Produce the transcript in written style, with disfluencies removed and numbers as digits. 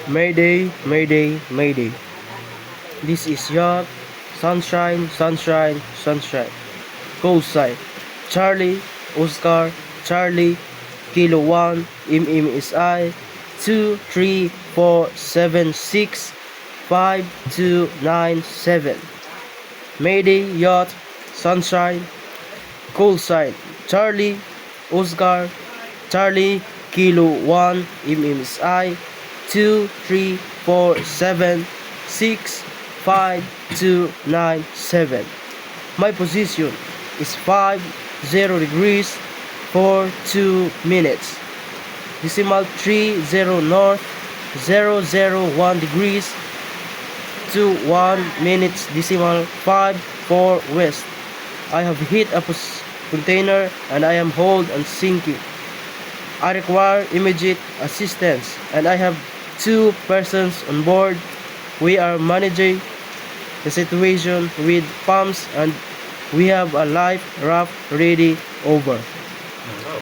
Mayday, Mayday, Mayday. This is yacht. Sunshine, sunshine, sunshine. Call sign. Charlie, Oscar, Charlie, Kilo 1, MMSI, 2, 3, 4, 7, 6, 5, 2, 9, 7. Mayday, yacht, sunshine. Call sign. Charlie, Oscar, Charlie, Kilo 1, MMSI, 2, 3, 4, 7, 6, 5, 2, 9, 7. My position is 5, 0 degrees, 4, 2 minutes. Decimal 3, 0 north, 0, 0, 1 degrees, 2, 1 minutes, decimal 5, 4 west. I have hit a container and I am hold and sinking. I require immediate assistance and I have 2 persons on board. We are managing the situation with pumps and we have a life raft ready. Over.